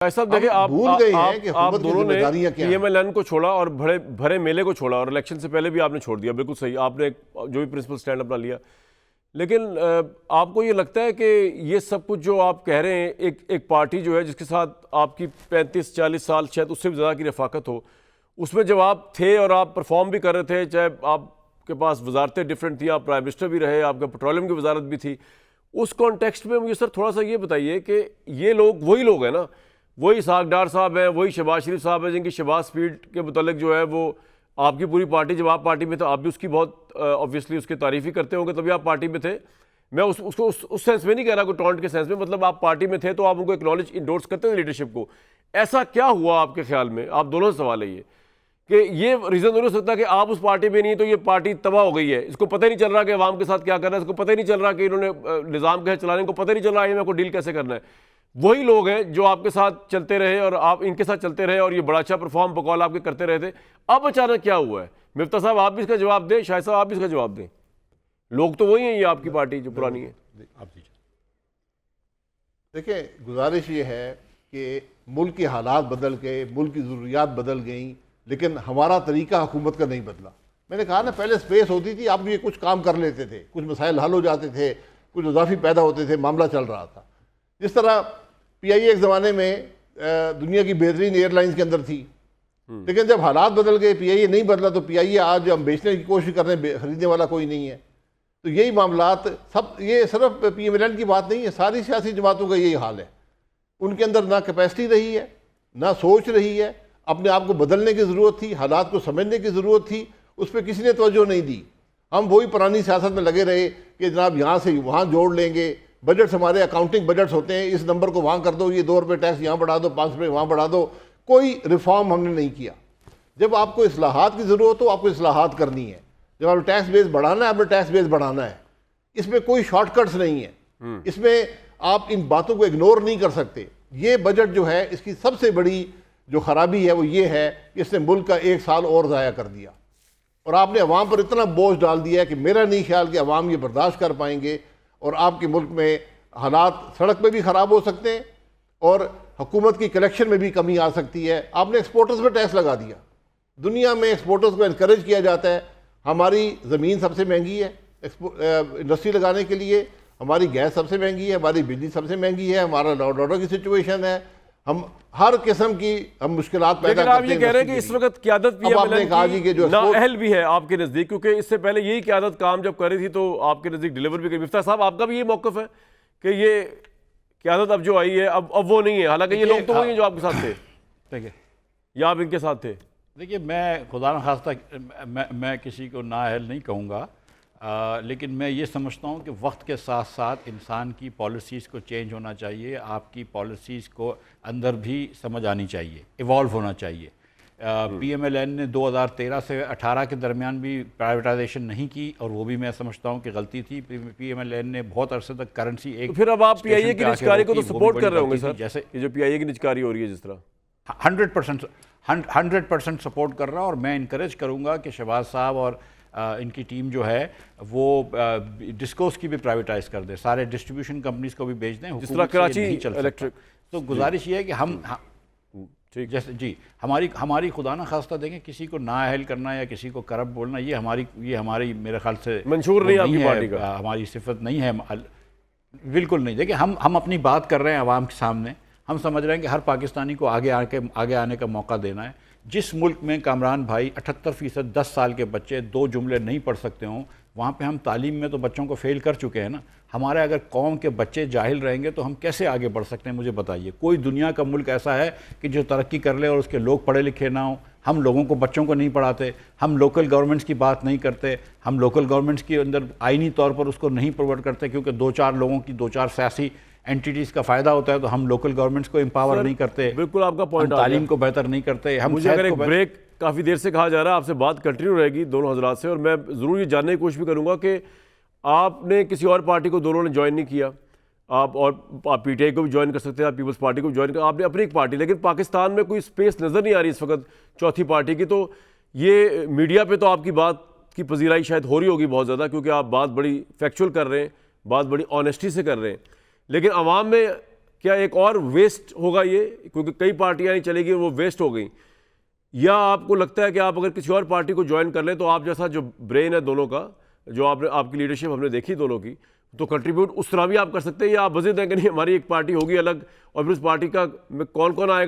صاحب دیکھیں بھول گئے ہیں کہ آپ حکومت کی دونوں ذمہ نے داریاں کیا ہیں۔ PMLN کو چھوڑا اور بھرے میلے کو چھوڑا، اور الیکشن سے پہلے بھی آپ نے چھوڑ دیا، بالکل صحیح، آپ نے جو بھی پرنسپل سٹینڈ اپنا لیا. لیکن آپ کو یہ لگتا ہے کہ یہ سب کچھ جو آپ کہہ رہے ہیں، ایک پارٹی جو ہے جس کے ساتھ آپ کی 35-40 سال شاید اس سے بھی زیادہ کی رفاقت ہو، اس میں جب آپ تھے اور آپ پرفارم بھی کر رہے تھے، چاہے آپ کے پاس وزارتیں ڈفرینٹ تھیں، آپ پرائم منسٹر بھی رہے، آپ کا پیٹرولیم کی وزارت بھی تھی، اس کانٹیکسٹ میں مجھے سر تھوڑا سا یہ بتائیے کہ یہ لوگ وہی لوگ ہیں نا، وہی اسحاق ڈار صاحب ہیں، وہی شہباز شریف صاحب ہیں، جن کی شہباز سپیڈ کے متعلق جو ہے وہ آپ کی پوری پارٹی، جب آپ پارٹی میں تھے آپ بھی اس کی بہت آبویسلی اس کی تعریف ہی کرتے ہوں گے، تبھی آپ پارٹی میں تھے. میں اس کو اس سینس میں نہیں کہہ رہا کوئی ٹونٹ کے سینس میں، مطلب آپ پارٹی میں تھے تو آپ ان کو اکنالج انڈورس کرتے ہیں لیڈرشپ کو. ایسا کیا ہوا آپ کے خیال میں؟ آپ دونوں سے سوال ہے یہ کہ یہ ریزن نہیں ہو سکتا کہ آپ اس پارٹی میں نہیں تو یہ پارٹی تباہ ہو گئی ہے، اس کو پتہ ہی نہیں چل رہا کہ عوام کے ساتھ کیا کرنا ہے، اس کو پتہ ہی نہیں چل رہا کہ انہوں نے نظام کیسے چلانے، ان کو پتہ نہیں چل رہا IMF کو ڈیل کیسے کرنا ہے. وہی لوگ ہیں جو آپ کے ساتھ چلتے رہے اور آپ ان کے ساتھ چلتے رہے اور یہ بڑا اچھا پرفارم بقول آپ کے کرتے رہے تھے. اب اچانک کیا ہوا ہے؟ مفتاح صاحب آپ بھی اس کا جواب دیں، شاہد صاحب آپ بھی اس کا جواب دیں. لوگ تو وہی ہیں، یہ آپ کی پارٹی جو پرانی ہے. دیکھیں، گزارش یہ ہے کہ ملک کے حالات بدل گئے، ملک کی ضروریات بدل گئیں، لیکن ہمارا طریقہ حکومت کا نہیں بدلا. میں نے کہا نا، پہلے سپیس ہوتی تھی، آپ بھی کچھ کام کر لیتے تھے، کچھ مسائل حل ہو جاتے تھے، کچھ اضافی پیدا ہوتے تھے، معاملہ چل رہا تھا. جس طرح PIA ایک زمانے میں دنیا کی بہترین ایئر لائنز کے اندر تھی، لیکن جب حالات بدل گئے، PIA نہیں بدلا، تو PIA آج ہم بیچنے کی کوشش کر رہے ہیں، خریدنے والا کوئی نہیں ہے. تو یہی معاملات سب، یہ صرف PMLN کی بات نہیں ہے، ساری سیاسی جماعتوں کا یہی حال ہے. ان کے اندر نہ کیپیسٹی رہی ہے، نہ سوچ رہی ہے. اپنے آپ کو بدلنے کی ضرورت تھی، حالات کو سمجھنے کی ضرورت تھی، اس پہ کسی نے توجہ نہیں دی. ہم وہی پرانی سیاست میں لگے رہے کہ جناب یہاں سے وہاں جوڑ لیں گے. بجٹس ہمارے اکاؤنٹنگ بجٹس ہوتے ہیں، اس نمبر کو وہاں کر دو، یہ 2 روپے ٹیکس یہاں بڑھا دو، 5 روپے وہاں بڑھا دو. کوئی ریفارم ہم نے نہیں کیا. جب آپ کو اصلاحات کی ضرورت ہو، آپ کو اصلاحات کرنی ہے. جب آپ نے ٹیکس بیس بڑھانا ہے، آپ نے ٹیکس بیس بڑھانا ہے. اس میں کوئی شارٹ کٹس نہیں ہے. اس میں آپ ان باتوں کو اگنور نہیں کر سکتے. یہ بجٹ جو ہے، اس کی سب سے بڑی جو خرابی ہے وہ یہ ہے کہ اس نے ملک کا 1 سال اور ضائع کر دیا، اور آپ نے عوام پر اتنا بوجھ ڈال دیا ہے کہ میرا نہیں خیال کہ عوام یہ برداشت کر پائیں گے. اور آپ کے ملک میں حالات سڑک پہ بھی خراب ہو سکتے ہیں اور حکومت کی کلیکشن میں بھی کمی آ سکتی ہے. آپ نے ایکسپورٹرز پہ ٹیکس لگا دیا. دنیا میں ایکسپورٹرز کو انکریج کیا جاتا ہے. ہماری زمین سب سے مہنگی ہے انڈسٹری لگانے کے لیے، ہماری گیس سب سے مہنگی ہے، ہماری بجلی سب سے مہنگی ہے، ہمارا لا اینڈ آرڈر کی سچویشن ہے، ہم ہر قسم کی ہم مشکلات پیدا کرتے ہیں. لیکن آپ یہ کہہ رہے ہیں کہ اس وقت قیادت PMLN کی نااہل بھی ہے آپ کے نزدیک، کیونکہ اس سے پہلے یہی قیادت کام جب کر رہی تھی تو آپ کے نزدیک ڈیلیور بھی کری. مفتاح صاحب آپ کا بھی یہ موقف ہے کہ یہ قیادت اب جو آئی ہے اب وہ نہیں ہے، حالانکہ یہ لوگ تو وہی ہیں جو آپ کے ساتھ تھے یا آپ ان کے ساتھ تھے؟ دیکھیے، میں خدا نخواستہ میں کسی کو نااہل نہیں کہوں گا، لیکن میں یہ سمجھتا ہوں کہ وقت کے ساتھ ساتھ انسان کی پالیسیز کو چینج ہونا چاہیے. آپ کی پالیسیز کو اندر بھی سمجھ آنی چاہیے، ایوالو ہونا چاہیے. PMLN نے 2013 سے 18 کے درمیان بھی پرائیویٹائزیشن نہیں کی، اور وہ بھی میں سمجھتا ہوں کہ غلطی تھی. PMLN نے بہت عرصے تک کرنسی ایک پھر اب آپ PIA کی نجکاری کو تو سپورٹ کر رہے ہوں گے سر، جیسے یہ جو PIA کی نجکاری ہو رہی ہے جس طرح 100% سپورٹ کر رہا ہوں. اور میں انکریج کروں گا کہ شہباز صاحب اور ان کی ٹیم جو ہے وہ ڈسکوز کی بھی پرائیویٹائز کر دے، سارے ڈسٹریبیوشن کمپنیز کو بھی بیچ دیں. جس طرح کراچی الیکٹرک. تو گزارش یہ ہے کہ ہم جیسے ہماری خدا نہ خواستہ دیکھیں کسی کو نااہل کرنا یا کسی کو کرپٹ بولنا، یہ ہماری میرے خیال سے منشور نہیں آپ کی پارٹی کا، ہماری صفت نہیں ہے، بالکل نہیں. دیکھیں، ہم اپنی بات کر رہے ہیں عوام کے سامنے. ہم سمجھ رہے ہیں کہ ہر پاکستانی کو آگے آنے کا موقع دینا ہے. جس ملک میں کامران بھائی 78% 10 سال کے بچے 2 جملے نہیں پڑھ سکتے ہوں، وہاں پہ ہم تعلیم میں تو بچوں کو فیل کر چکے ہیں نا. ہمارے اگر قوم کے بچے جاہل رہیں گے تو ہم کیسے آگے بڑھ سکتے ہیں؟ مجھے بتائیے. کوئی دنیا کا ملک ایسا ہے کہ جو ترقی کر لے اور اس کے لوگ پڑھے لکھے نہ ہوں؟ ہم لوگوں کو، بچوں کو نہیں پڑھاتے. ہم لوکل گورنمنٹس کی بات نہیں کرتے. ہم لوکل گورنمنٹس کے اندر آئینی طور پر اس کو نہیں پرووائڈ کرتے، کیونکہ 2-4 لوگوں کی 2-4 سیاسی اینٹیٹیز کا فائدہ ہوتا ہے. تو ہم لوکل گورنمنٹس کو امپاور نہیں کرتے. بالکل آپ کا پوائنٹ. تعلیم کو بہتر نہیں کرتے. مجھے اگر ایک بریک کافی دیر سے کہا جا رہا ہے، آپ سے بات کنٹینیو رہے گی دونوں حضرات سے، اور میں ضرور یہ جاننے کی کوشش بھی کروں گا کہ آپ نے کسی اور پارٹی کو دونوں نے جوائن نہیں کیا. آپ PTI کو بھی جوائن کر سکتے ہیں، آپ پیپلز پارٹی کو بھی جوائن کر، آپ نے اپنی ایک پارٹی. لیکن پاکستان میں کوئی اسپیس نظر نہیں آ رہی اس وقت چوتھی پارٹی کی. تو یہ میڈیا پہ تو آپ کی بات کی پذیرائی شاید ہو رہی ہوگی بہت زیادہ، کیونکہ آپ بات بڑی فیکچول کر رہے ہیں، بات بڑی آنیسٹی سے کر رہے ہیں. لیکن عوام میں کیا ایک اور ویسٹ ہوگا یہ، کیونکہ کئی پارٹیاں ہی چلے گی وہ ویسٹ ہو گئیں، یا آپ کو لگتا ہے کہ آپ اگر کسی اور پارٹی کو جوائن کر لیں تو آپ جیسا جو برین ہے دونوں کا، جو آپ کی لیڈرشپ ہم نے دیکھی دونوں کی، تو کنٹریبیوٹ اس طرح بھی آپ کر سکتے ہیں، یا آپ بضد ہیں کہ نہیں ہماری ایک پارٹی ہوگی الگ اور پھر اس پارٹی کا کون کون آئے گا